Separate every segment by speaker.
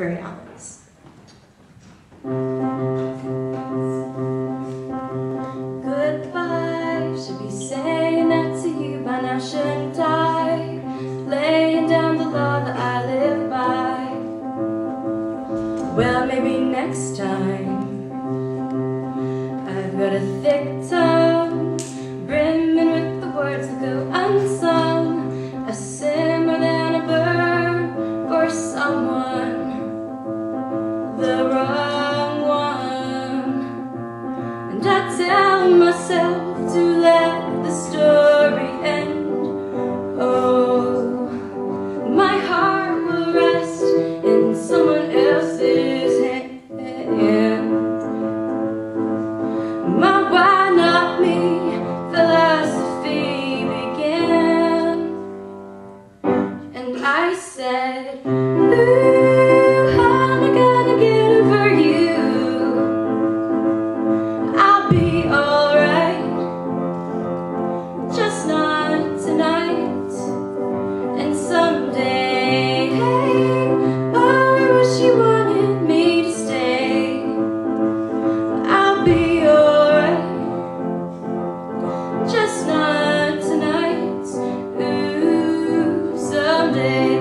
Speaker 1: Alice. Goodbye, should be saying that to you by now, shouldn't I? Laying down the law that I live by. Well, maybe next time. I've got a thick tongue, brimming with the words that go unsung, a simmer than a bird for someone, the wrong one. And I tell myself to let the story end. Oh, my heart will rest in someone else's hand. My why not me philosophy began, and I said, ooh, how am I gonna get over you? I'll be alright, just not tonight. And someday, oh, I wish you wanted me to stay. I'll be alright, just not tonight. Ooh, someday.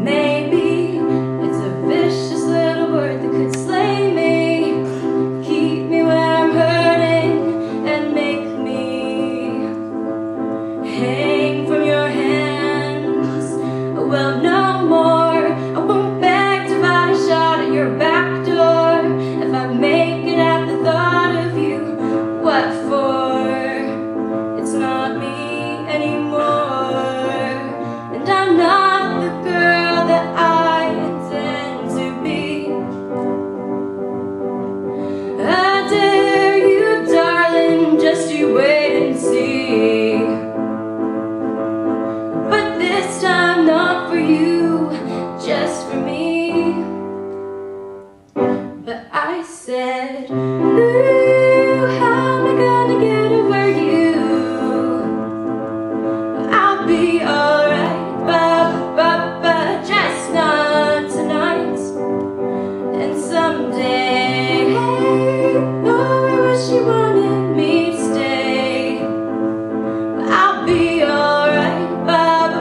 Speaker 1: Maybe it's a vicious little word that could slay me, keep me where I'm hurting, and make me hang from your hands. Well, no more, I won't beg to buy a shot at your back door. If I make it at the thought of you, what for? It's not me anymore, and I'm not the girl that I intend to be. I dare you, darling, just you wait and see. But this time not for you, just for me. But I said, ooh, how am I gonna get over you? I'll be alright, but just not tonight. And someday, oh, I wish you wanted me to stay. I'll be alright, but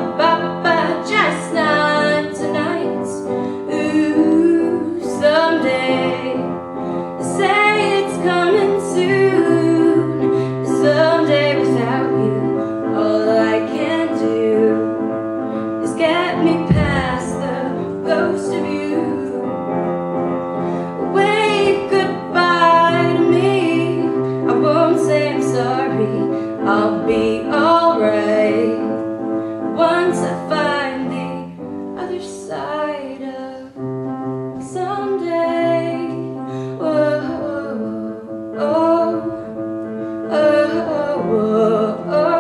Speaker 1: just not tonight. Ooh, someday. Say it's coming soon. Someday without you, all I can do is get me past the ghost of you. Wave goodbye to me. I won't say I'm sorry. I'll be alright once I find the other side of someday. Whoa, oh, oh, oh, oh, oh, oh.